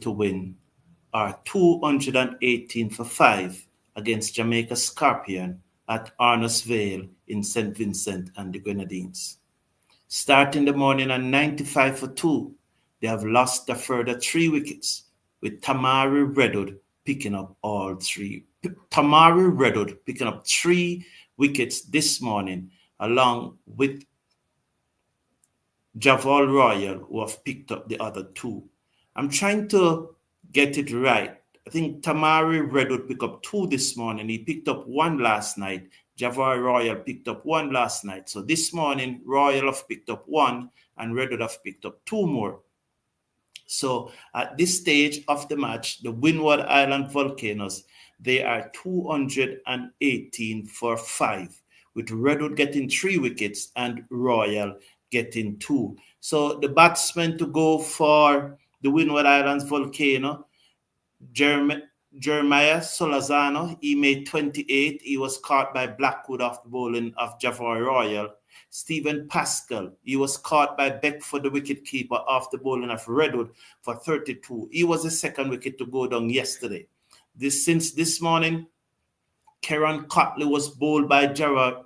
to win are 218 for 5 against Jamaica Scorpion at Arnos Vale in St. Vincent and the Grenadines. Starting the morning at 95 for 2, they have lost a further 3 wickets, with Tamari Redwood picking up all 3. Tamari Redwood picking up 3 wickets this morning, along with Vale Royal, who have picked up the other 2. I'm trying to get it right. I think Tamari Redwood picked up 2 this morning. He picked up 1 last night. Vale Royal picked up 1 last night. So this morning, Royal have picked up 1 and Redwood have picked up 2 more. So at this stage of the match, the Windward Island Volcanoes, they are 218 for 5, with Redwood getting 3 wickets and Royal getting 2. So the batsmen to go for the Windward Islands Volcano, Jeremiah Solazano, he made 28. He was caught by Blackwood off the bowling of Vale Royal. Stephen Pascal, he was caught by Beckford, the wicketkeeper, off the bowling of Redwood for 32. He was the second wicket to go down yesterday. Since this morning, Kieran Cotley was bowled by Vale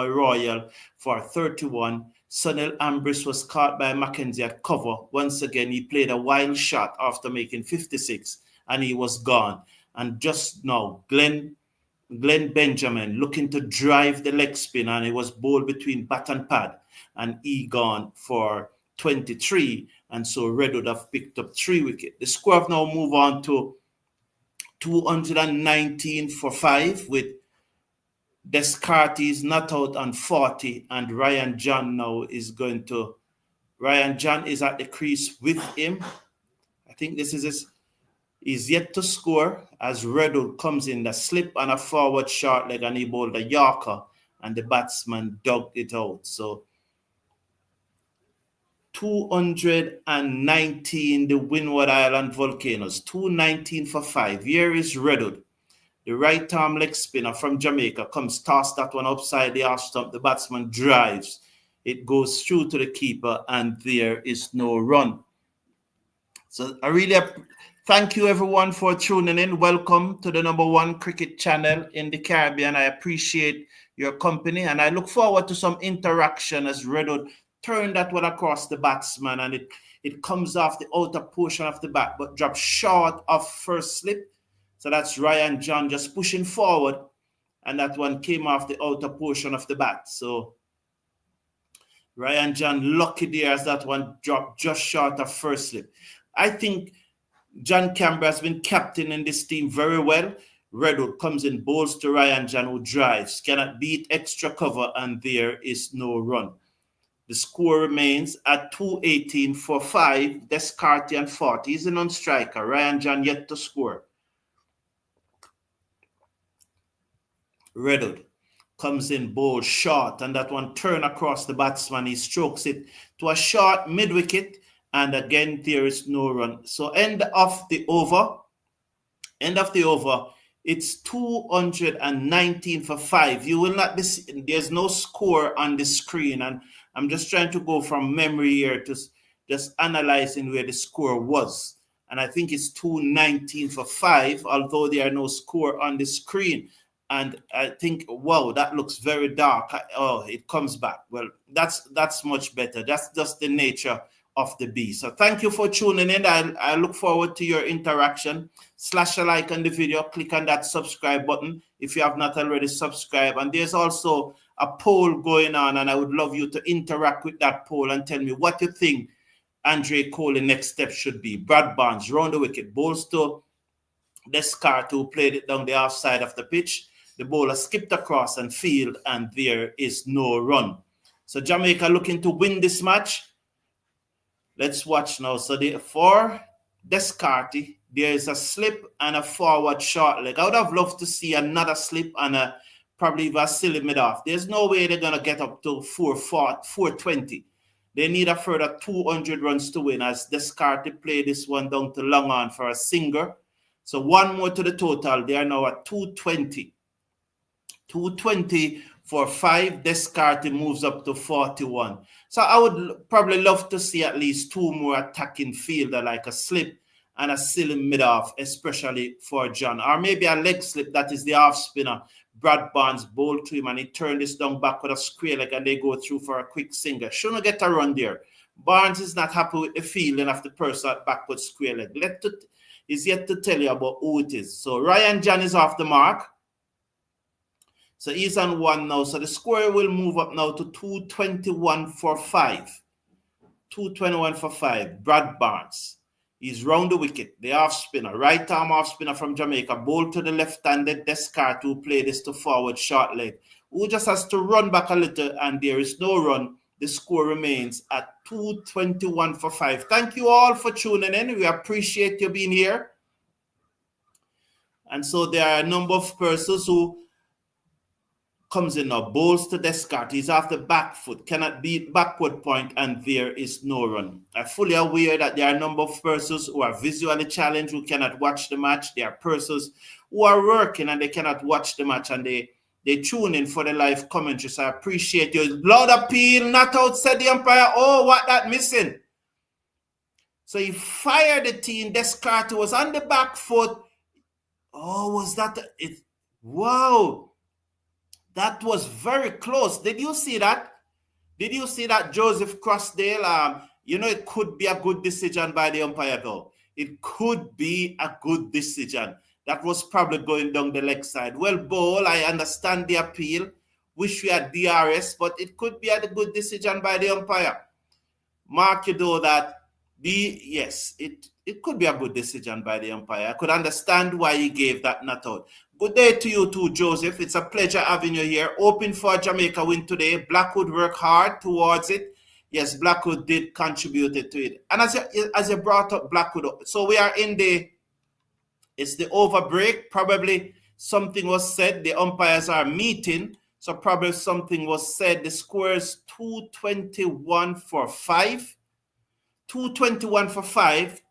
Royal for 31. Sunil Ambrose was caught by Mackenzie at cover. Once again, he played a wild shot after making 56, and he was gone. And just now, Glenn Benjamin looking to drive the leg spin, and it was bowled between bat and pad, and he gone for 23, and so Redwood have picked up 3 wickets. The score have now moved on to 219 for 5, with Descartes not out on 40, and Ryan John now is going to... Ryan John is at the crease with him. I think this is his... He's yet to score as Redwood comes in the slip and a forward short leg, and he bowled a Yorker, and the batsman dug it out. So 219, the Windward Island Volcanoes, 219 for 5. Here is Redwood. The right arm leg spinner from Jamaica comes, toss that one upside the off stump. The batsman drives. It goes through to the keeper, and there is no run. So I really thank you, everyone, for tuning in. Welcome to the #1 cricket channel in the Caribbean. I appreciate your company, and I look forward to some interaction as Redwood turn that one across the batsman, and it comes off the outer portion of the bat, but drops short of first slip. So that's Ryan John just pushing forward, and that one came off the outer portion of the bat. So Ryan John lucky there as that one dropped just short of first slip. I think John Campbell has been captain in this team very well. Redwood comes in, bowls to Ryan John, who drives, cannot beat extra cover, and there is no run. The score remains at 218 for 5, Descartes and 40. He's a non-striker. Ryan John yet to score. Redwood comes in, bowls short, and that one turn across the batsman. He strokes it to a short mid-wicket, and again, there is no run. So end of the over, it's 219 for 5. You will not be, there's no score on the screen, and I'm just trying to go from memory here to just analyzing where the score was. And I think it's 219 for 5, although there are no score on the screen. And I think, wow, that looks very dark. It comes back. Well, that's much better. That's just the nature of the beast. So thank you for tuning in. I look forward to your interaction. Slash a like on the video. Click on that subscribe button if you have not already subscribed. And there's also a poll going on, and I would love you to interact with that poll and tell me what you think Andre Coley's next step should be. Brad Barnes, round the wicket, bowls to Descartes, who played it down the off side of the pitch. The bowler skipped across and field, and there is no run. So Jamaica looking to win this match. Let's watch now. So for Descartes, there is a slip and a forward short leg. I would have loved to see another slip and probably a silly mid-off. There's no way they're going to get up to 420. They need a further 200 runs to win, as Descartes played this one down to long on for a singer. So one more to the total. They are now at 220. 220 for 5. Descartes moves up to 41. So I would probably love to see at least 2 more attacking fielder, like a slip and a silly mid-off, especially for John. Or maybe a leg slip, that is the off spinner. Brad Barnes bowled to him and he turned this down back with a square leg and they go through for a quick single. Shouldn't get a run there. Barnes is not happy with the fielding of the person at backward square leg. He's yet to tell you about who it is. So Ryan John is off the mark. So he's on 1 now. So the score will move up now to 221 for 5. 221 for 5. Brad Barnes. He's round the wicket. The off spinner. Right arm off spinner from Jamaica. Bowled to the left-handed Descartes who play this to forward short leg. Who just has to run back a little and there is no run. The score remains at 221 for 5. Thank you all for tuning in. We appreciate you being here. And so there are a number of persons who comes in now, bowls to Descartes. He's off the back foot, cannot beat backward point, and there is no run. I'm fully aware that there are a number of persons who are visually challenged who cannot watch the match. There are persons who are working and they cannot watch the match and they tune in for the live commentary. So I appreciate you. Loud appeal, not out, said the umpire. Oh, what that missing? So he fired the team. Descartes was on the back foot. Oh, was that it? Wow. That was very close. Did you see that? Did you see that, Joseph Crossdale? It could be a good decision by the umpire, though. It could be a good decision. That was probably going down the leg side. Well, Bowl, I understand the appeal. Wish we had DRS, but it could be a good decision by the umpire. Mark, you know that it could be a good decision by the umpire. I could understand why he gave that not out. Good day to you too, Joseph. It's a pleasure having you here. Hoping for a Jamaica win today. Blackwood worked hard towards it. Yes, Blackwood did contribute to it. And as you brought up Blackwood, so we are in it's the over break. Probably something was said. The umpires are meeting. So probably something was said. The score is 221 for 5. 221 for 5.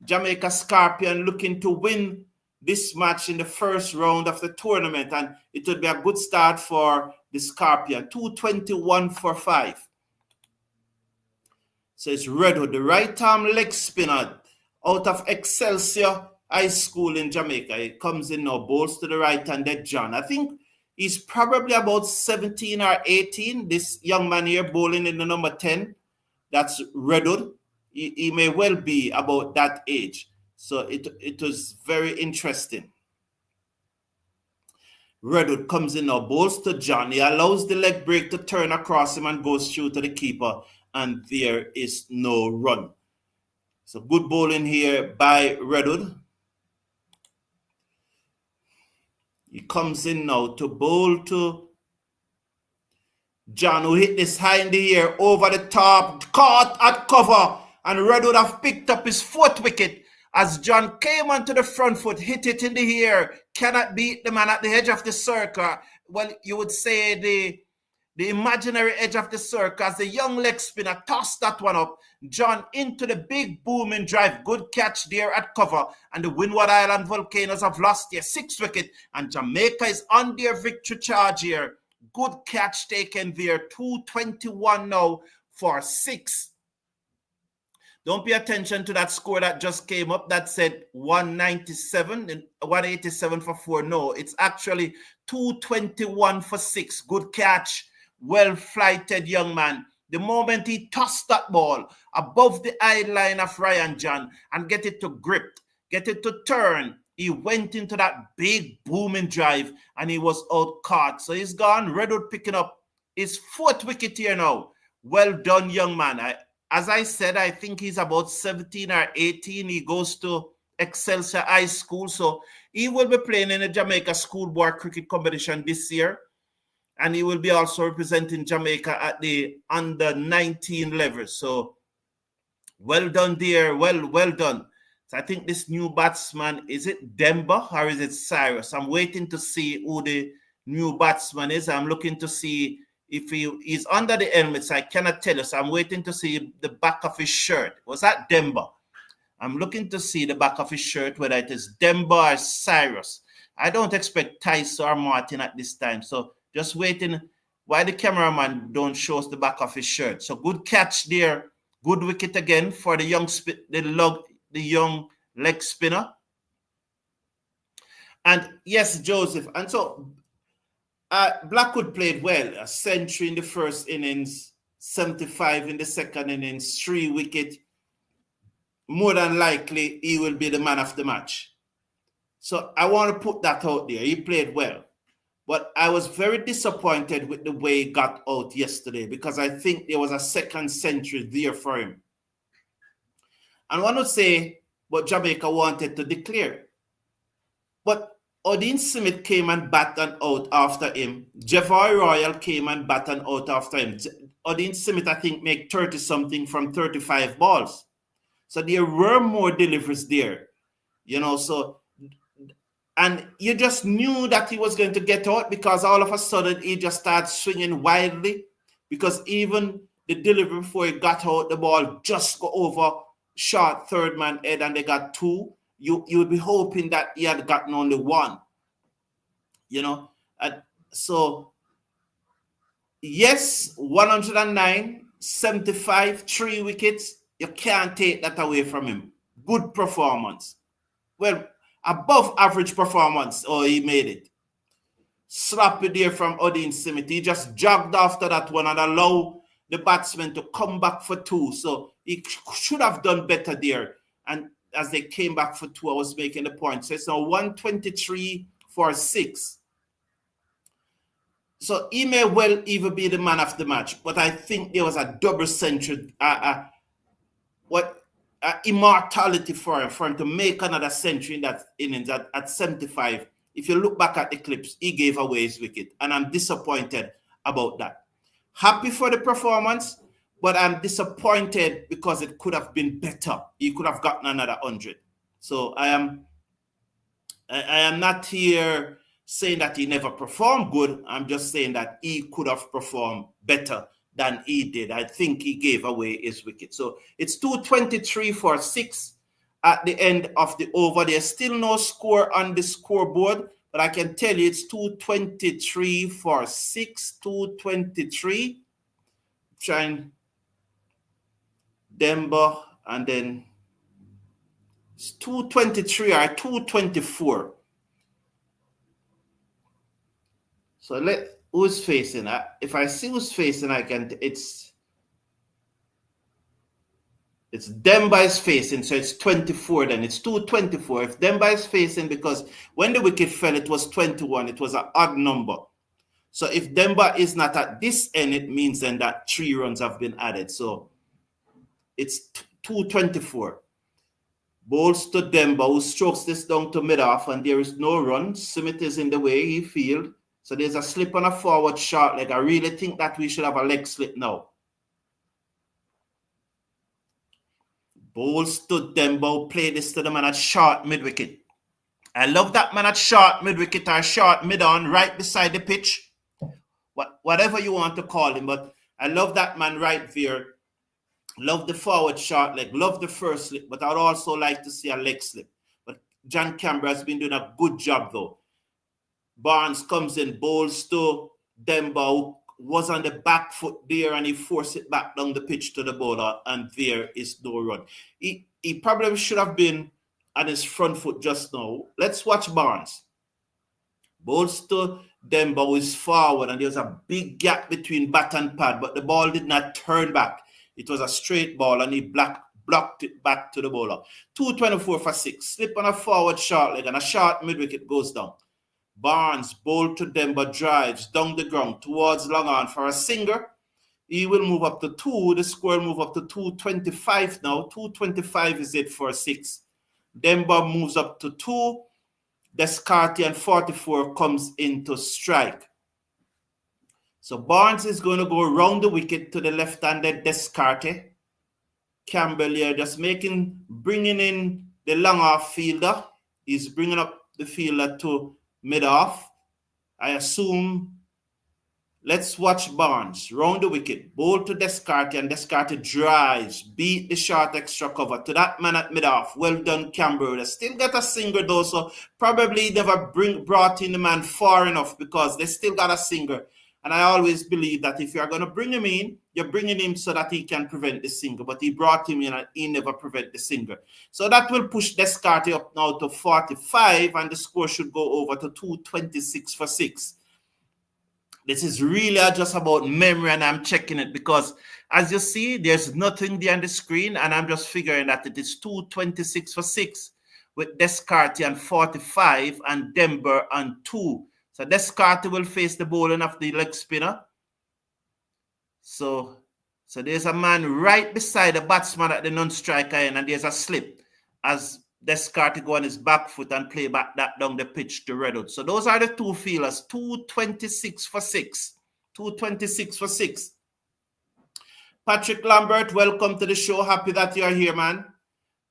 Jamaica Scorpion looking to win this match in the first round of the tournament, and it would be a good start for the Scorpion. 221 for 5. So it's Redwood, the right arm leg spinner out of Excelsior High School in Jamaica. It comes in now, bowls to the right handed John. I think he's probably about 17 or 18. This young man here bowling in the number 10. That's Redwood. He may well be about that age. So it was very interesting. Redwood comes in now, bowls to John. He allows the leg break to turn across him and goes through to the keeper. And there is no run. So good bowling here by Redwood. He comes in now to bowl to John, who hit this high in the air over the top, caught at cover. And Redwood have picked up his 4th wicket as John came onto the front foot, hit it in the air, cannot beat the man at the edge of the circle. Well, you would say the imaginary edge of the circle as the young leg spinner tossed that one up. John into the big booming drive. Good catch there at cover. And the Windward Island Volcanoes have lost their 6th wicket. And Jamaica is on their victory charge here. Good catch taken there. 221 now for 6. Don't pay attention to that score that just came up that said 197 and 187 for 4. No, it's actually 221 for 6. Good catch. Well-flighted young man. The moment he tossed that ball above the eye line of Ryan John and get it to grip, get it to turn, he went into that big booming drive and he was out caught. So he's gone. Redwood picking up his 4th wicket here now. Well done, young man. As I said, I think he's about 17 or 18. He goes to Excelsior High School. So he will be playing in the Jamaica schoolboy cricket competition this year. And he will be also representing Jamaica at the under 19 level. So well done there. Well done. So I think this new batsman, is it Demba or is it Cyrus? I'm waiting to see who the new batsman is. I'm looking to see if he is under the helmets. I cannot tell you. So I'm waiting to see the back of his shirt. Was that Demba? I'm looking to see the back of his shirt, whether it is Demba or Cyrus. I don't expect Tice or Martin at this time. So just waiting why the cameraman don't show us the back of his shirt. So good catch there. Good wicket again for the young leg spinner. And yes, Joseph. And so Blackwood played well. A century in the first innings, 75 in the second innings, 3 wickets. More than likely, he will be the man of the match. So I want to put that out there. He played well. But I was very disappointed with the way he got out yesterday because I think there was a second century there for him. And I want to say what Jamaica wanted to declare. But Odin Smith came and batted out after him. Jeffrey Royal came and batted out after him. Odin Smith, I think, made 30-something from 35 balls. So there were more deliveries there. So... And you just knew that he was going to get out because all of a sudden he just started swinging wildly because even the delivery before he got out, the ball just go over short third man head and they got 2. You would be hoping that he had gotten only 1. So yes, 109, 75, 3 wickets. You can't take that away from him. Good performance. Well, above average performance, he made it. Sloppy there from Odin Smith. He just jogged after that one and allowed the batsman to come back for 2. So he should have done better there. And as they came back for 2, I was making the point. So it's now 123 for 6. So he may well even be the man of the match. But I think there was a double century, immortality for him to make another century in that innings at 75. If you look back at the clips, he gave away his wicket, and I'm disappointed about that. Happy for the performance, but I'm disappointed because it could have been better. He could have gotten another 100. So I am not here saying that he never performed good. I'm just saying that he could have performed better than he did. I think he gave away his wicket. So it's 223 for 6 at the end of the over. There's still no score on the scoreboard, but I can tell you it's 223 for 6, 223. Trying Denver, and then it's 223 or 224. So who's facing? If I see who's facing, I can. It's Demba is facing, so it's 24. Then it's 224. If Demba is facing, because when the wicket fell, it was 21. It was an odd number. So if Demba is not at this end, it means then that 3 runs have been added. So it's 224. Bowls to Demba, who strokes this down to mid-off, and there is no run. Smith is in the way. He field. So there's a slip on a forward short leg. I really think that we should have a leg slip now. Bowls to Demba, play this to the man at short mid-wicket. I love that man at short mid-wicket or short mid-on, right beside the pitch. Whatever you want to call him, but I love that man right there. Love the forward short leg. Love the first slip, but I'd also like to see a leg slip. But John Canberra has been doing a good job, though. Barnes comes in, bowls to Demba, who was on the back foot there, and he forced it back down the pitch to the bowler, and there is no run. He probably should have been on his front foot just now. Let's watch Barnes. Bowls to Demba, who is forward, and there's a big gap between bat and pad, but the ball did not turn back. It was a straight ball, and he blocked it back to the bowler. 224 for 6. Slip on a forward short leg, and a short mid-wicket goes down. Barnes, bowl to Demba, drives down the ground towards long on for a singer. He will move up to 2. The score will move up to 225 now. 225 is it for 6. Demba moves up to 2. Descartes and 44 comes into strike. So Barnes is going to go around the wicket to the left-handed Descartes. Campbell here just bringing in the long-off fielder. He's bringing up the fielder to mid-off. I assume. Let's watch Barnes. Round the wicket. Bowl to Descartes, and Descartes drives. Beat the short extra cover to that man at mid-off. Well done, Campbell. They still got a singer though, so probably never brought in the man far enough because they still got a singer. And I always believe that if you are going to bring him in, you're bringing him so that he can prevent the single. But he brought him in and he never prevent the single. So that will push Descartes up now to 45, and the score should go over to 226 for 6. This is really just about memory, and I'm checking it because, as you see, there's nothing there on the screen, and I'm just figuring that it is 226 for 6 with Descartes on 45 and Denver on 2. So Descartes will face the bowling of the leg spinner. So there's a man right beside the batsman at the non-striker end, and there's a slip as Descartes go on his back foot and play back that down the pitch to Redwood. So those are the two fielders, 226 for 6. 226 for 6. Patrick Lambert, welcome to the show. Happy that you are here, man.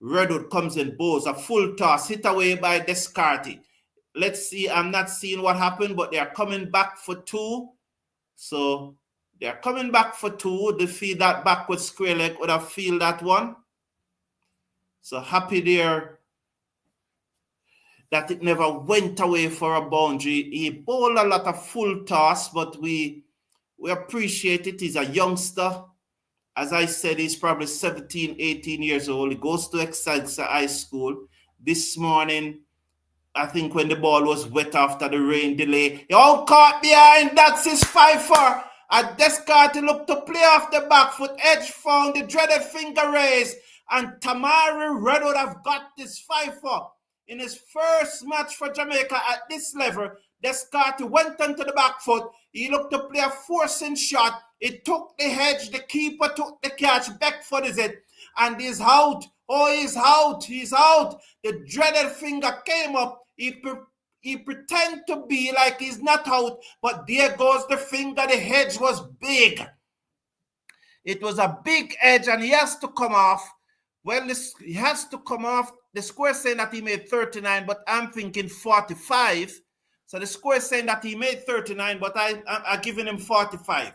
Redwood comes in, bowls a full toss, hit away by Descartes. Let's see, I'm not seeing what happened, but they are coming back for 2. So they are coming back for 2. The feed that backward square leg would have fielded that one. So happy there that it never went away for a boundary. He bowled a lot of full toss, but we appreciate it. He's a youngster. As I said, he's probably 17, 18 years old. He goes to Excelsior High School. This morning, I think when the ball was wet after the rain delay, he all caught behind. That's his 5-4. And Descartes looked to play off the back foot. Edge found the dreaded finger raise. And Tamari Redwood have got this 5-4. In his first match for Jamaica at this level, Descartes went onto the back foot. He looked to play a forcing shot. It took the hedge. The keeper took the catch. Beckford is it. And he's out. Oh, he's out. He's out. The dreaded finger came up. He pretended to be like he's not out. But there goes the finger. The hedge was big. It was a big edge, and he has to come off. Well, he has to come off. The score is saying that he made 39, but I'm thinking 45. So the score is saying that he made 39, but I'm giving him 45.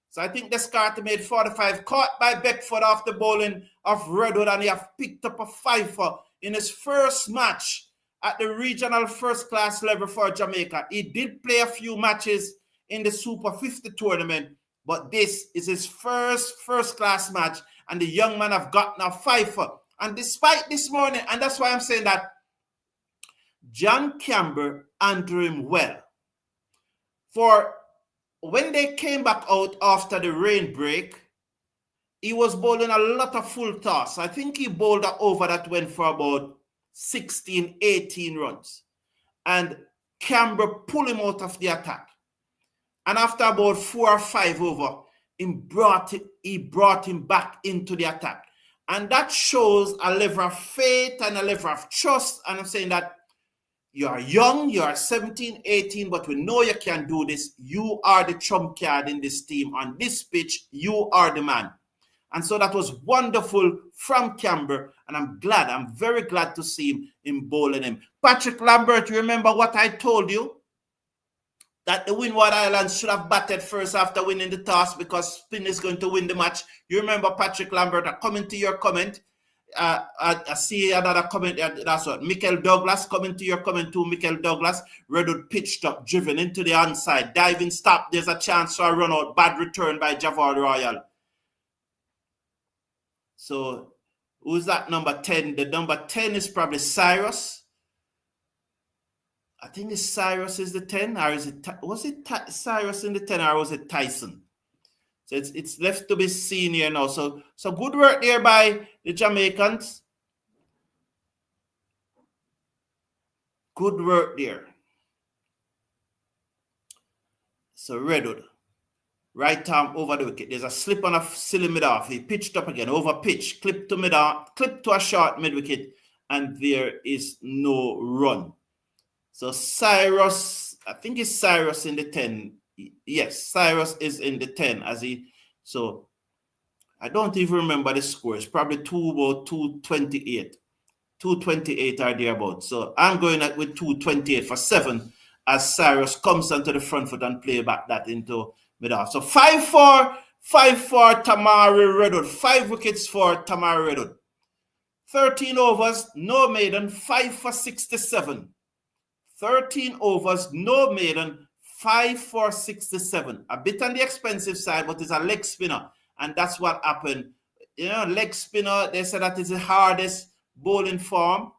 So I think Descartes made 45, caught by Beckford off the bowling of Redwood, and he have picked up a 5-4 in his first match at the regional first-class level for Jamaica. He did play a few matches in the Super 50 tournament, but this is his first-class match, and the young man have gotten a 5-4. And despite this morning, and that's why I'm saying that John Campbell handled him well. For when they came back out after the rain break, he was bowling a lot of full toss. I think he bowled an over that went for about 16, 18 runs. And Campbell pulled him out of the attack. And after about 4 or 5 over, he brought him back into the attack. And that shows a level of faith and a level of trust. And I'm saying that you are young, you are 17, 18, but we know you can do this. You are the trump card in this team. On this pitch, you are the man. And so that was wonderful from Campbell. And I'm very glad to see him in bowling him. Patrick Lambert, you remember what I told you? That the Windward Islands should have batted first after winning the toss because spin is going to win the match. You remember Patrick Lambert, coming to your comment. I see another comment. That's what Michael Douglas coming to your comment too. Michael Douglas, Redwood pitched up, driven into the onside, diving stop. There's a chance for a run out. Bad return by Javal Royal. So who's that number 10? The number 10 is probably Cyrus. I think it's Cyrus is the 10, or was it Cyrus in the 10, or was it Tyson? So it's left to be seen here now. So good work there by the Jamaicans. Good work there. So Redwood, right arm over the wicket. There's a slip on a silly mid-off. He pitched up again, over pitch, clip to mid-off, clip to a short mid-wicket, and there is no run. So Cyrus, I think it's Cyrus in the 10. Yes, Cyrus is in the 10 so I don't even remember the score. It's probably 228. 228 or thereabouts. So I'm going with 228 for 7 as Cyrus comes onto the front foot and play back that into mid-off. So 5-4 Tamari Redwood. 5 wickets for Tamari Redwood. 13 overs, no maiden, 5 for 67. 13 overs, no maiden, 5 for 67. A bit on the expensive side, but it's a leg spinner. And that's what happened. You know, leg spinner, they said that is the hardest bowling form.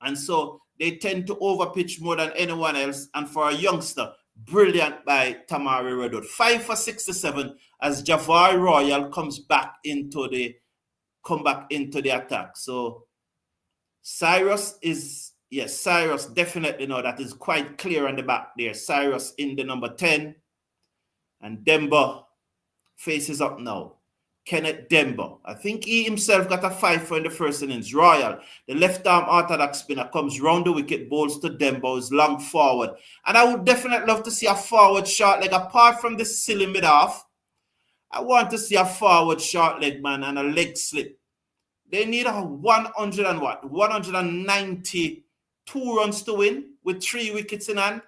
And so they tend to overpitch more than anyone else. And for a youngster, brilliant by Tamari Redwood. 5 for 67 as Javar Royal comes back into the attack. So Cyrus is, yes, Cyrus definitely know that is quite clear on the back there. Cyrus in the number 10. And Demba faces up now. Kenneth Demba. I think he himself got a 5 for in the first innings. Royal, the left-arm orthodox spinner, comes round the wicket, bowls to Demba, who's long forward. And I would definitely love to see a forward short leg. Apart from the silly mid-off, I want to see a forward short leg, man, and a leg slip. They need a 192 runs to win with 3 wickets in hand.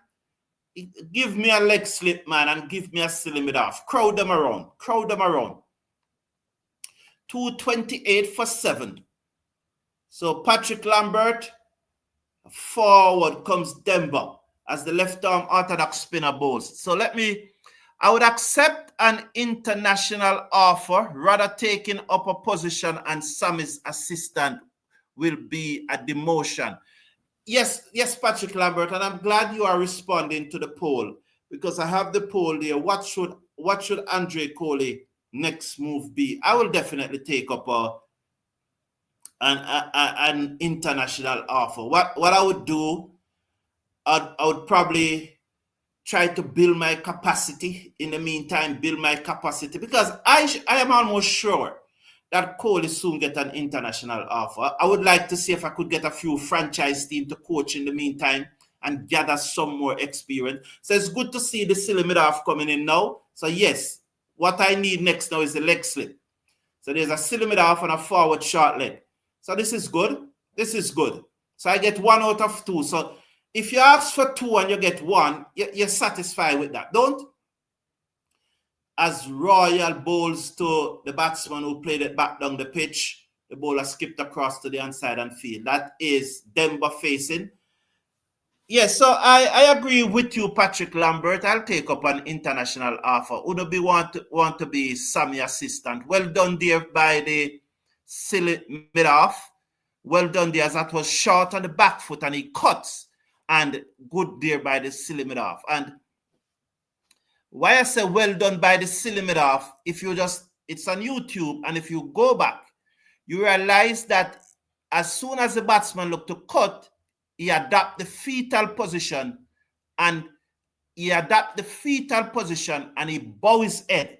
Give me a leg slip, man, and give me a silly mid-off. Crowd them around. 228 for 7. So Patrick Lambert, forward comes Demba as the left-arm orthodox spinner bowls. So I would accept an international offer, rather taking up a position and Sammy's assistant will be a demotion. Yes, Patrick Lambert, and I'm glad you are responding to the poll because I have the poll there. What should Andre Coley next move be? I will definitely take up an international offer. What I would do, I would probably try to build my capacity in the meantime, because I am almost sure that Coley soon get an international offer. I would like to see if I could get a few franchise team to coach in the meantime and gather some more experience. So it's good to see the silly mid-off coming in now. So yes, what I need next now is the leg slip. So there's a silly mid-off and a forward short leg. So this is good. So I get 1 out of 2. So if you ask for 2 and you get 1, you're satisfied with that, don't? As Royal bowls to the batsman who played it back down the pitch, the bowler skipped across to the inside and field. That is Demba facing. Yes, so I agree with you, Patrick Lambert. I'll take up an international offer. Would be want to be Sammy assistant. Well done there by the silly mid-off. Well done there as that was short on the back foot and he cuts. And good there by the silly mid-off. And why I say well done by the silly mid-off, it's on YouTube, and if you go back, you realize that as soon as the batsman looked to cut, he adapt the fetal position and he bow his head.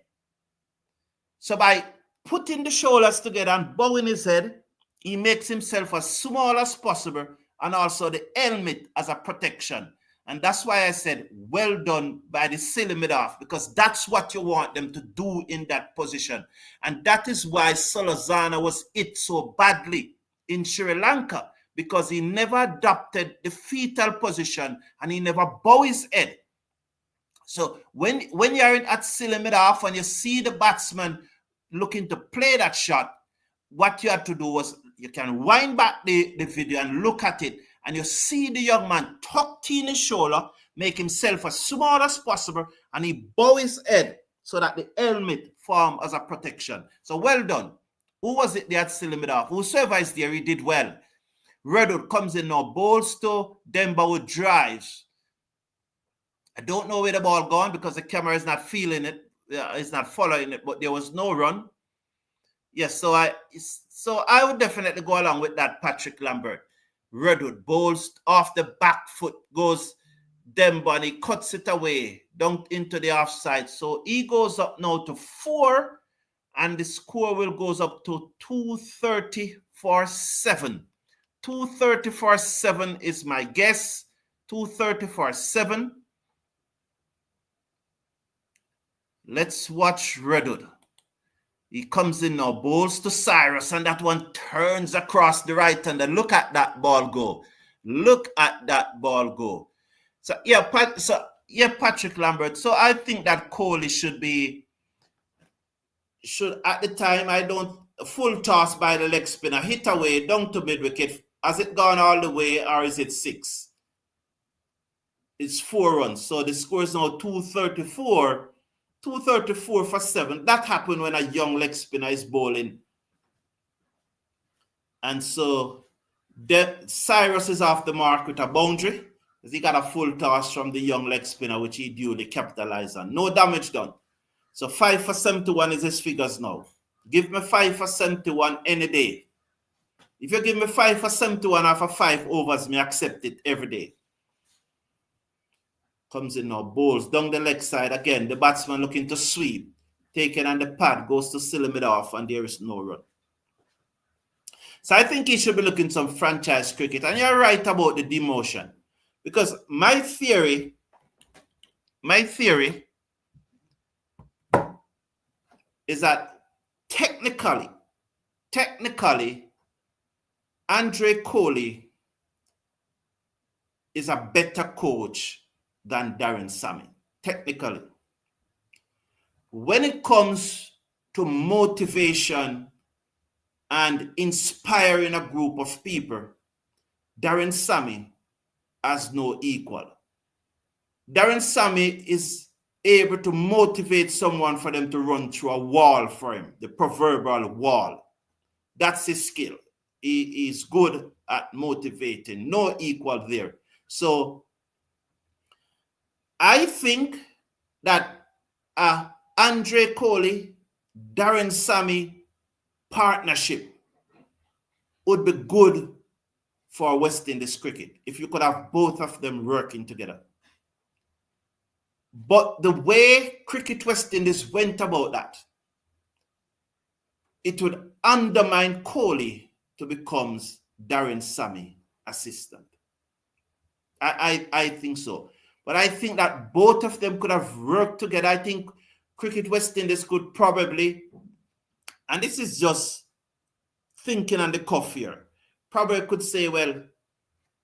So by putting the shoulders together and bowing his head, he makes himself as small as possible and also the helmet as a protection. And that's why I said, well done by the silly mid-off, because that's what you want them to do in that position. And that is why Salazana was hit so badly in Sri Lanka, because he never adopted the fetal position and he never bow his head. So when you're in at silly mid-off and you see the batsman looking to play that shot, what you had to do was you can wind back the video and look at it, and you see the young man tucked in his shoulder, make himself as small as possible, and he bow his head so that the helmet form as a protection. So well done. Who was it there still limit off? Whosoever is there, he did well. Redwood comes in now, bowls to Demba with drives. I don't know where the ball gone because the camera is not feeling it. It's not following it, but there was no run. Yes, so I would definitely go along with that, Patrick Lambert. Redwood bowls off the back foot, goes Demba and he cuts it away, dunked into the offside. So he goes up now to 4, and the score will goes up to 230 for 7. 230 for 7 is my guess. 230 for 7. Let's watch Redwood. He comes in now, bowls to Cyrus, and that one turns across the right hand. And look at that ball go. Look at that ball go. So yeah, Patrick Lambert. So I think that Coley should at the time, I don't full toss by the leg spinner, hit away down to mid wicket. Has it gone all the way or is it 6? It's 4 runs. So the score is now 234. 234 for 7. That happened when a young leg spinner is bowling. And so Cyrus is off the mark with a boundary. He got a full toss from the young leg spinner, which he duly capitalized on. No damage done. So 5 for 71 is his figures now. Give me 5 for 71 any day. If you give me 5 for 71 after 5 overs, me accept it every day. Comes in now, bowls down the leg side again. The batsman looking to sweep. Taken on the pad, goes to seal it off, and there is no run. So I think he should be looking some franchise cricket. And you're right about the demotion. Because my theory is that technically, Andre Coley is a better coach than Darren Sammy, technically. When it comes to motivation and inspiring a group of people, Darren Sammy has no equal. Darren Sammy is able to motivate someone for them to run through a wall for him, the proverbial wall. That's his skill. He is good at motivating. No equal there. So I think that Andre Coley, Darren Sammy partnership would be good for West Indies cricket if you could have both of them working together. But the way Cricket West Indies went about that, it would undermine Coley to become Darren Sammy assistant. I think so. But I think that both of them could have worked together. I think Cricket West Indies could probably, and this is just thinking on the cuff here, probably could say, well,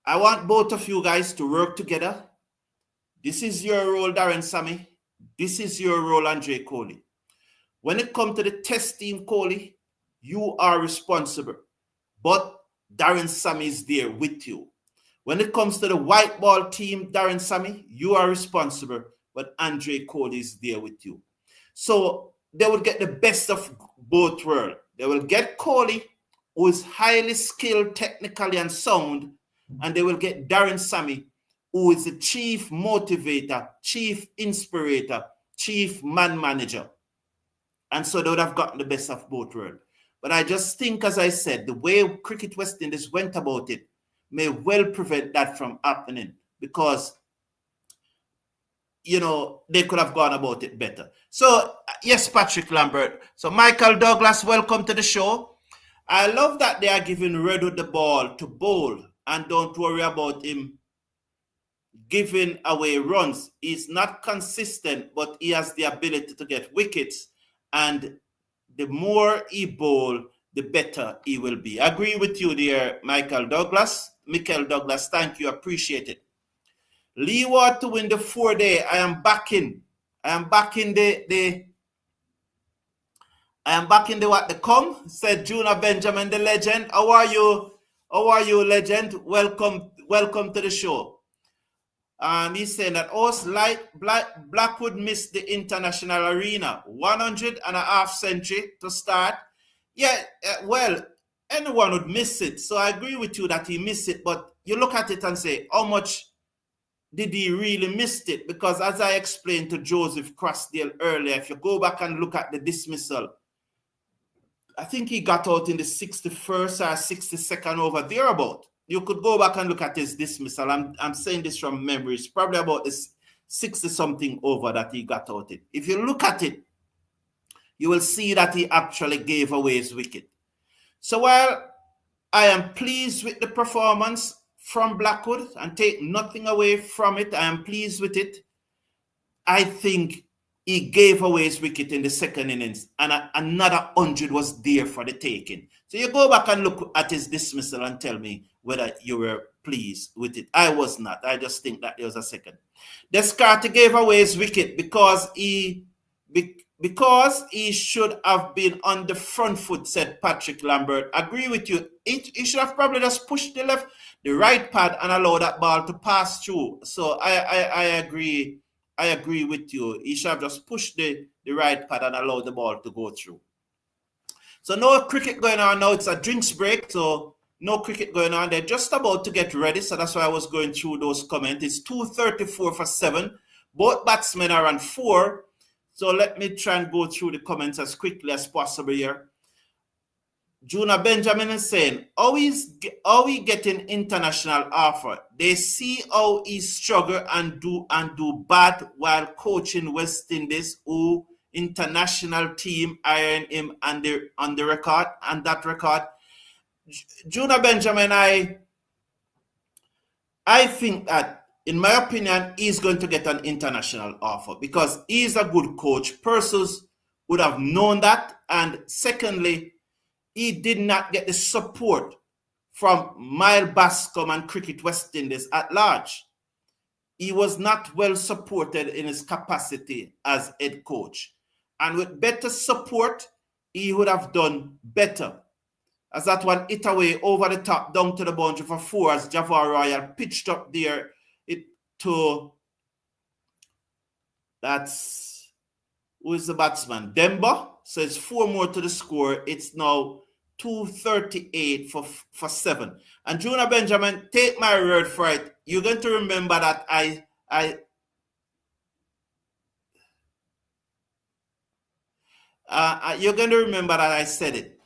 I want both of you guys to work together. This is your role, Darren Sammy. This is your role, Andre Coley. When it comes to the test team, Coley, you are responsible. But Darren Sammy is there with you. When it comes to the white ball team, Darren Sammy, you are responsible, but Andre Coley is there with you. So they will get the best of both worlds. They will get Coley, who is highly skilled technically and sound, and they will get Darren Sammy, who is the chief motivator, chief inspirator, chief man manager. And so they would have gotten the best of both worlds. But I just think, as I said, the way Cricket West Indies went about it may well prevent that from happening because, you know, they could have gone about it better. So, yes, Patrick Lambert. So, Michael Douglas, welcome to the show. I love that they are giving Redwood the ball to bowl and don't worry about him giving away runs. He's not consistent, but he has the ability to get wickets. And the more he bowl, the better he will be. I agree with you there, Michael Douglas. Thank you. Appreciate it. Leeward to win the 4-day. I am backing the what the come, said Juna Benjamin, the legend. How are you, legend? Welcome to the show. He's saying that Blackwood missed the international arena. 100.5 century to start. Yeah, well, anyone would miss it. So I agree with you that he missed it. But you look at it and say, how much did he really miss it? Because as I explained to Joseph Crossdale earlier, if you go back and look at the dismissal, I think he got out in the 61st or 62nd over thereabout. You could go back and look at his dismissal. I'm saying this from memory. It's probably about this 60-something over that he got out in. If you look at it, you will see that he actually gave away his wicket. So while I am pleased with the performance from Blackwood and take nothing away from it, I am pleased with it. I think he gave away his wicket in the second innings and another 100 was there for the taking. So you go back and look at his dismissal and tell me whether you were pleased with it. I was not. I just think that there was a second. Descartes gave away his wicket because he should have been on the front foot, said Patrick Lambert. Agree with you. He should have probably just pushed the the right pad and allow that ball to pass through. So I agree. I agree with you. He should have just pushed the right pad and allow the ball to go through. So no cricket going on now. It's a drinks break. So no cricket going on. They're just about to get ready. So that's why I was going through those comments. It's 2:34 for 7. Both batsmen are on 4. So let me try and go through the comments as quickly as possible here. Juna Benjamin is saying, are we getting international offer? They see how he struggle and do bad while coaching West Indies, who international team iron him on the record, and that record. Juna Benjamin, I think that, in my opinion, he's going to get an international offer because he's a good coach. Persus would have known that. And secondly, he did not get the support from Mile Bascom and Cricket West Indies at large. He was not well supported in his capacity as head coach. And with better support, he would have done better. As that one hit away over the top, down to the boundary for 4, as Jafar Royal pitched up there that's, who is the batsman? Demba. So it's 4 more to the score. It's now 2:38 for 7. And Juna Benjamin, take my word for it. You're going to remember that you're going to remember that I said it.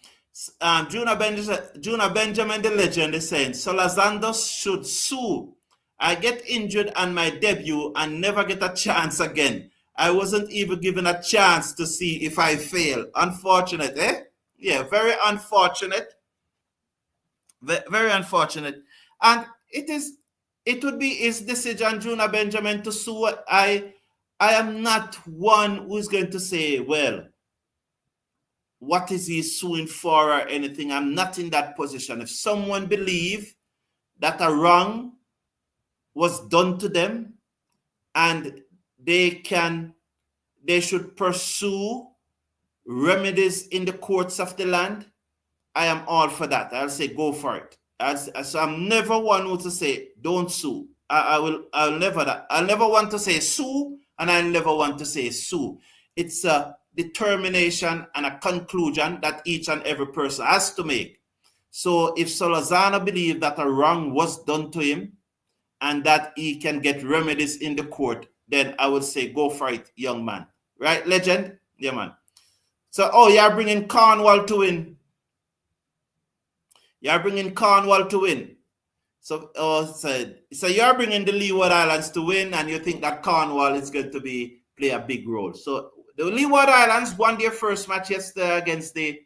Juna Benjamin, the legend, is saying, Solazandos should sue. I get injured on my debut and never get a chance again. I wasn't even given a chance to see if I fail. Unfortunate, eh? Yeah, very unfortunate. Very unfortunate. And it would be his decision, Juna Benjamin, to sue. I am not one who's going to say, well, what is he suing for or anything? I'm not in that position. If someone believes that a wrong was done to them and they should pursue remedies in the courts of the land, I am all for that. I'll say go for it. So I'm never one who to say don't sue. I'll never want to say sue, and I'll never want to say sue. It's a determination and a conclusion that each and every person has to make. So if Solazana believes that a wrong was done to him and that he can get remedies in the court, then I would say go for it, young man. Right, legend? Yeah, man. So, you're bringing Cornwall to win. You're bringing Cornwall to win. So you're bringing the Leeward Islands to win, and you think that Cornwall is going to play a big role. So the Leeward Islands won their first match yesterday against the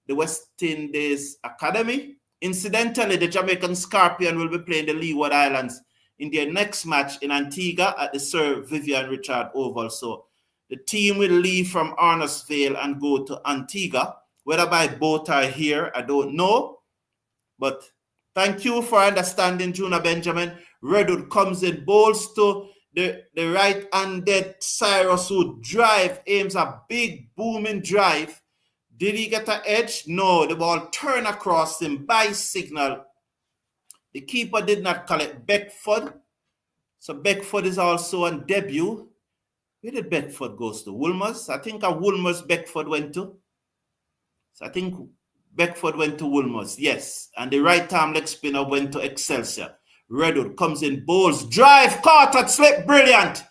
West Indies Academy. Incidentally, the Jamaican Scorpion will be playing the Leeward Islands in their next match in Antigua at the Sir Vivian Richard Oval. So the team will leave from Arnos Vale and go to Antigua. Whether by boat or here, I don't know. But thank you for understanding, Juna Benjamin. Redwood comes in, bowls to the right-handed Cyrus, who aims a big booming drive. Did he get an edge? No, the ball turned across him by signal. The keeper did not collect Beckford. So Beckford is also on debut. Where did Beckford goes to? Woolmers? I think Woolmers Beckford went to. So I think Beckford went to Woolmers, yes. And the right-arm leg spinner went to Excelsior. Redwood comes in, bowls, drive, caught at slip, brilliant.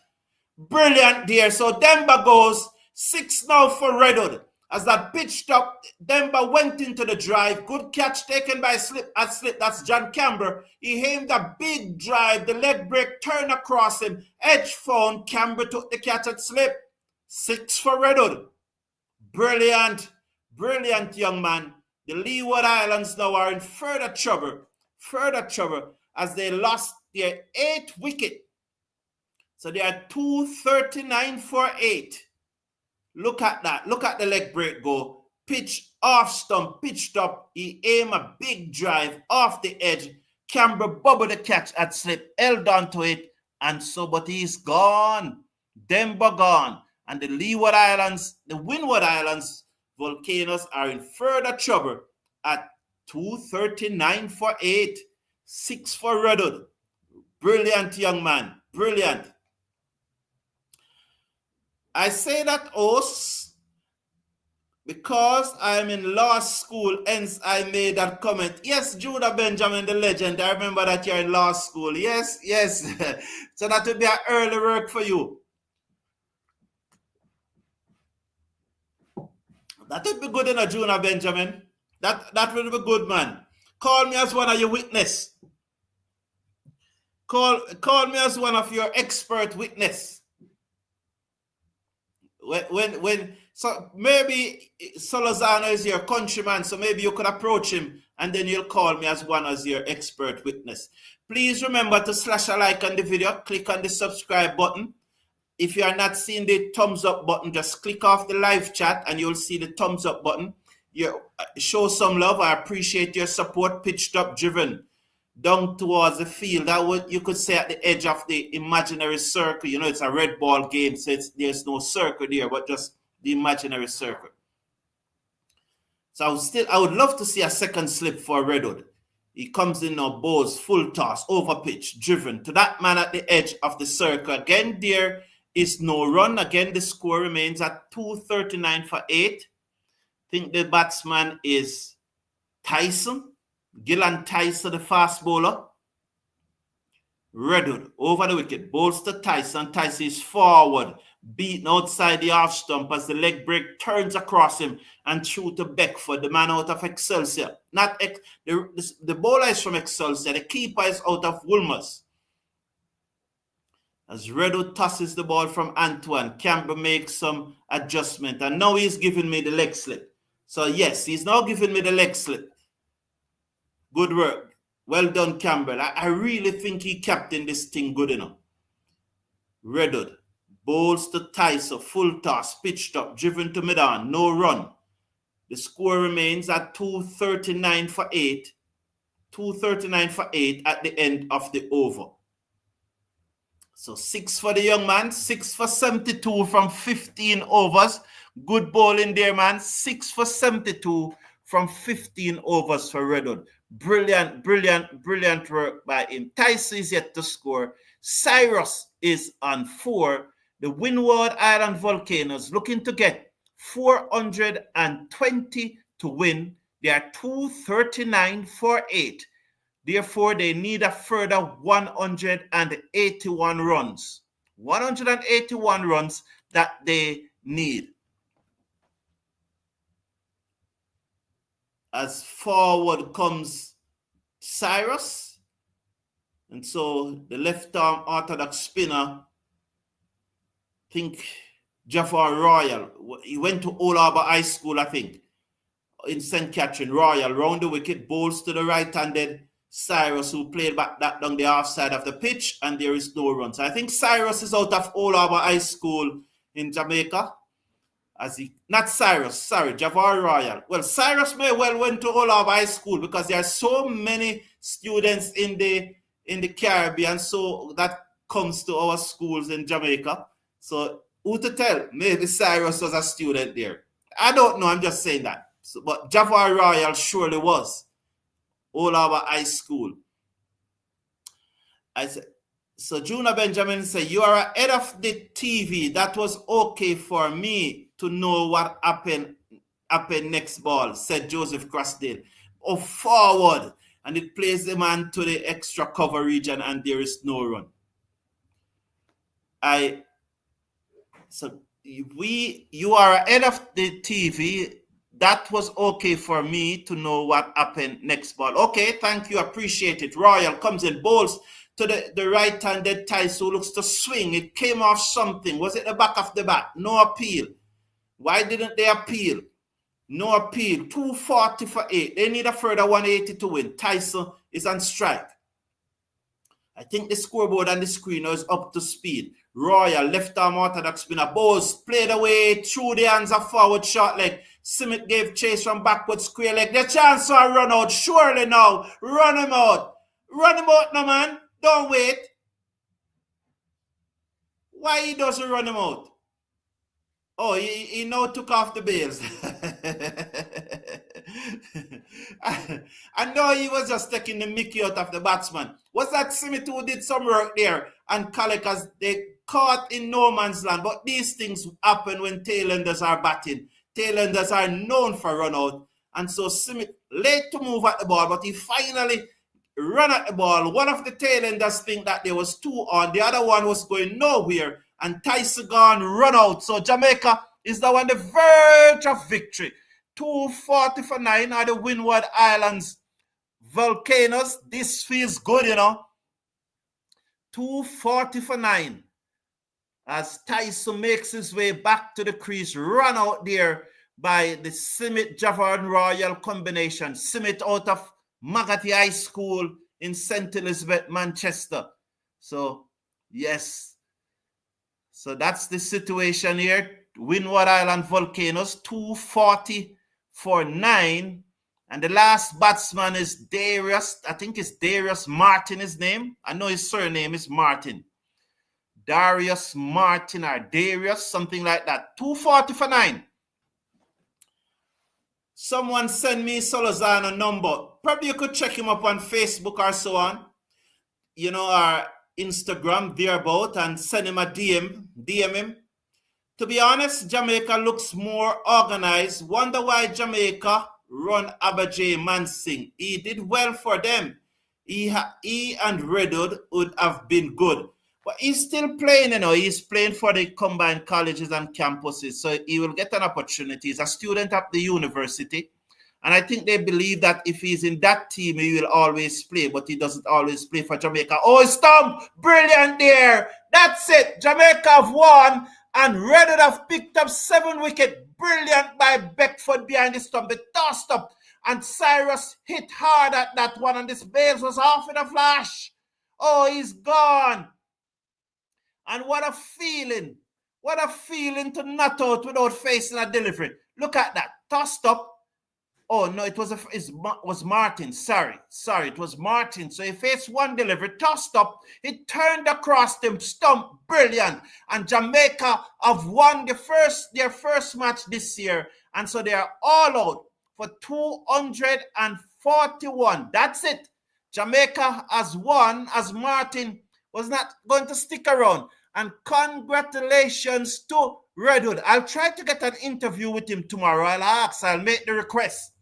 Brilliant there. So Demba goes 6 now for Redwood. As that pitched up, Demba went into the drive. Good catch taken by slip. That's John Camber. He aimed a big drive. The leg break turned across him. Edge found. Camber took the catch at slip. 6 for Redwood. Brilliant. Brilliant, young man. The Leeward Islands now are in further trouble as they lost their 8th wicket. So they are 239 for 8. Look at that. Look at the leg break go. Pitch off stump, pitched up. He aimed a big drive off the edge. Camber bubbled the catch at slip, held on to it, and so, but he's gone. Demba gone. And the Leeward Islands, the Windward Islands, Volcanoes are in further trouble at 239 for 8. 6 for Redwood. Brilliant young man. Brilliant. I say that, Os, because I'm in law school, hence I made that comment. Yes, Judah Benjamin, the legend. I remember that you're in law school. Yes, yes. So that would be an early work for you. That would be good, Judah Benjamin. That would be good, man. Call me as one of your witness. Call me as one of your expert witness. When so maybe Solozano is your countryman, so maybe you could approach him and then you'll call me as one as your expert witness. Please remember to slash a like on the video, click on the subscribe button. If you are not seeing the thumbs up button, just click off the live chat and you'll see the thumbs up button. You show some love. I appreciate your support. Pitched up, driven down towards the field. That would, you could say, at the edge of the imaginary circle. You know, it's a red ball game, so there's no circle there, but just the imaginary circle. So I would love to see a second slip for Redwood. He comes in now, bows, full toss, over pitch, driven to that man at the edge of the circle. Again, there is no run. Again, the score remains at 239 for 8. I think the batsman is Tyson. Gillan Tyson, the fast bowler. Redwood over the wicket, bowls to Tyson. Tyson is forward, beaten outside the off stump as the leg break turns across him and through to Beckford, the man out of Excelsior. The bowler is from Excelsior, the keeper is out of Wolmer's. As Redwood tosses the ball from Antoine, Campbell makes some adjustment, and now he's giving me the leg slip. So yes, he's now giving me the leg slip. Good work. Well done, Campbell. I really think he captained this thing good enough. Redwood bowls to Tyson, full toss, pitched up, driven to mid-on, no run. The score remains at 239 for 8. 239 for 8 at the end of the over. So 6 for the young man, 6 for 72 from 15 overs. Good bowling there, man. 6 for 72 from 15 overs for Redwood. Brilliant, brilliant, brilliant work by him. Tyson is yet to score. Cyrus is on 4. The Windward Island Volcanoes looking to get 420 to win. They are 239 for 8. Therefore, they need a further 181 runs. 181 runs that they need. As forward comes Cyrus. And so the left-arm orthodox spinner, I think Jafar Royal, he went to Old Harbour High School, I think, in St. Catherine. Royal, round the wicket, bowls to the right-handed Cyrus, who played back that down the half side of the pitch, and there is no run. So I think Cyrus is out of Old Harbour High School in Jamaica. Jafar Royal. Well, Cyrus may well went to Old Harbour High School because there are so many students in the Caribbean, so that comes to our schools in Jamaica. So who to tell? Maybe Cyrus was a student there. I don't know, I'm just saying that. So, but Jafar Royal surely was. Old Harbour High School. I said, so Juna Benjamin said, you are ahead of the TV. That was okay for me to know what happened next ball, said Joseph Crossdale. Oh, forward. And it plays the man to the extra cover region and there is no run. You are ahead of the TV. That was okay for me to know what happened next ball. Okay, thank you. Appreciate it. Royal comes in, bowls to the right-handed Tyson, who looks to swing. It came off something. Was it the back of the bat? No appeal. Why didn't they appeal? No appeal. 240 for 8. They need a further 180 to win. Tyson is on strike. I think the scoreboard and the screen is up to speed. Royal, left-arm orthodox spinner. Bowes played away through the hands of forward short leg. Simmet gave chase from backward square leg. The chance to run out. Surely now. Run him out. Run him out now, man. Don't wait. Why he doesn't run him out? Oh, he now took off the bails. I know he was just taking the mickey out of the batsman. Was that Smith who did some work there? And Calikas, they caught in no man's land. But these things happen when tailenders are batting. Tailenders are known for run out. And so Smith late to move at the ball, but he finally run at the ball. One of the tailenders think that there was two on. The other one was going nowhere. And Tyson gone run out. So Jamaica is now on the verge of victory. 240 for 9 are the Windward Islands Volcanoes. This feels good, 240 for 9. As Tyson makes his way back to the crease, run out there by the Simit Javon Royal combination. Simit out of Magati High School in St. Elizabeth, Manchester. So, yes. So that's the situation here. Windward Island Volcanoes, 240 for 9. And the last batsman is Darius. I think it's Darius Martin, his name. I know his surname is Martin. Darius Martin or Darius, something like that. 240 for 9. Someone send me Solozano number. Probably you could check him up on Facebook or so on. Or Instagram, thereabout, and send him a DM him. To be honest, Jamaica looks more organized. Wonder why Jamaica run Abaje Mansing. He did well for them. He and Redwood would have been good. But he's still playing, he's playing for the combined colleges and campuses. So he will get an opportunity. He's a student at the university. And I think they believe that if he's in that team, he will always play. But he doesn't always play for Jamaica. Oh, Stump! Brilliant there! That's it! Jamaica have won. And Redwood have picked up 7 wickets. Brilliant by Beckford behind the stump. They tossed up. And Cyrus hit hard at that one. And this base was off in a flash. Oh, he's gone. And what a feeling. What a feeling to not out without facing a delivery. Look at that. Tossed up. Oh, no, it was Martin. Sorry, it was Martin. So he faced one delivery, tossed up. He turned across them, stump. Brilliant. And Jamaica have won their first match this year. And so they are all out for 241. That's it. Jamaica has won as Martin was not going to stick around. And congratulations to Redwood. I'll try to get an interview with him tomorrow. I'll make the request.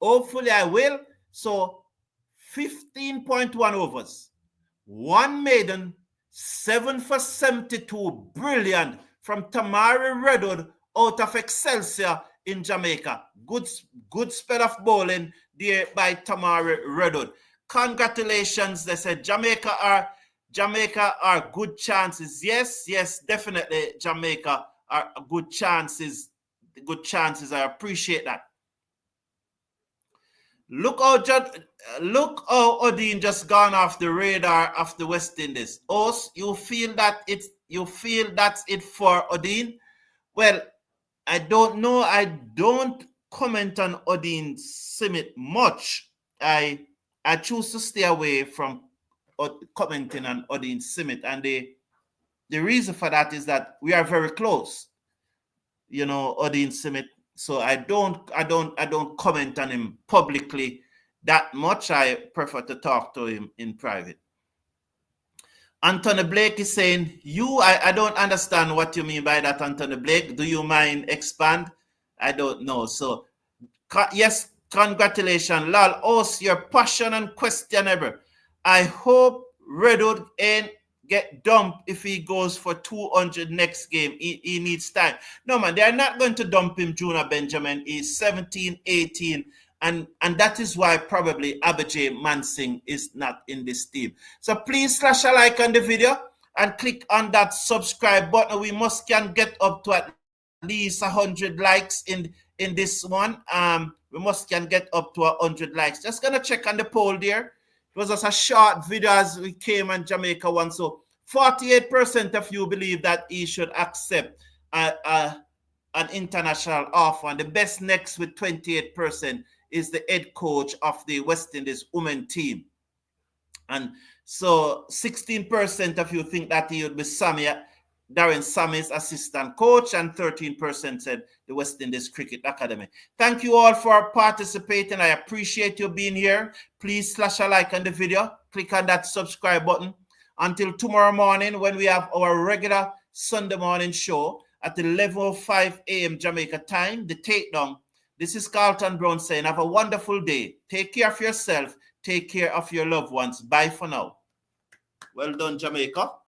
Hopefully I will. So 15.1 overs. 1 maiden, 7 for 72. Brilliant from Tamari Redwood out of Excelsior in Jamaica. Good spell of bowling there by Tamari Redwood. Congratulations. They said Jamaica are good chances. Yes, definitely Jamaica are good chances. Good chances. I appreciate that. Look how Odin just gone off the radar of the West Indies. Os, you feel that's it for Odin? Well, I don't know. I don't comment on Odin Simit much. I choose to stay away from commenting on Odin Simit, and the reason for that is that we are very close. Odin Simit. So I don't comment on him publicly that much. I prefer to talk to him in private. Anthony Blake is saying, I don't understand what you mean by that, Anthony Blake. Do you mind expand? I don't know. So, yes, congratulations. Lal Os, your passion and questionable. I hope Redwood ain't get dumped if he goes for 200 next game. He needs time. No, man, they're not going to dump him, Junior Benjamin. He's 17, 18. And that is why probably Abaje Mansing is not in this team. So please slash a like on the video and click on that subscribe button. We can get up to at least 100 likes in this one. We can get up to 100 likes. Just going to check on the poll there. It was just a short video as we came on Jamaica won. So 48% of you believe that he should accept an international offer. And the best next with 28% is the head coach of the West Indies women team. And so 16% of you think that he would be Samia. Darren Sammy's assistant coach, and 13% said the West Indies Cricket Academy. Thank you all for participating. I appreciate you being here. Please slash a like on the video. Click on that subscribe button. Until tomorrow morning, when we have our regular Sunday morning show at 11:05 a.m. Jamaica time, the takedown. This is Carlton Brown saying, have a wonderful day. Take care of yourself. Take care of your loved ones. Bye for now. Well done, Jamaica.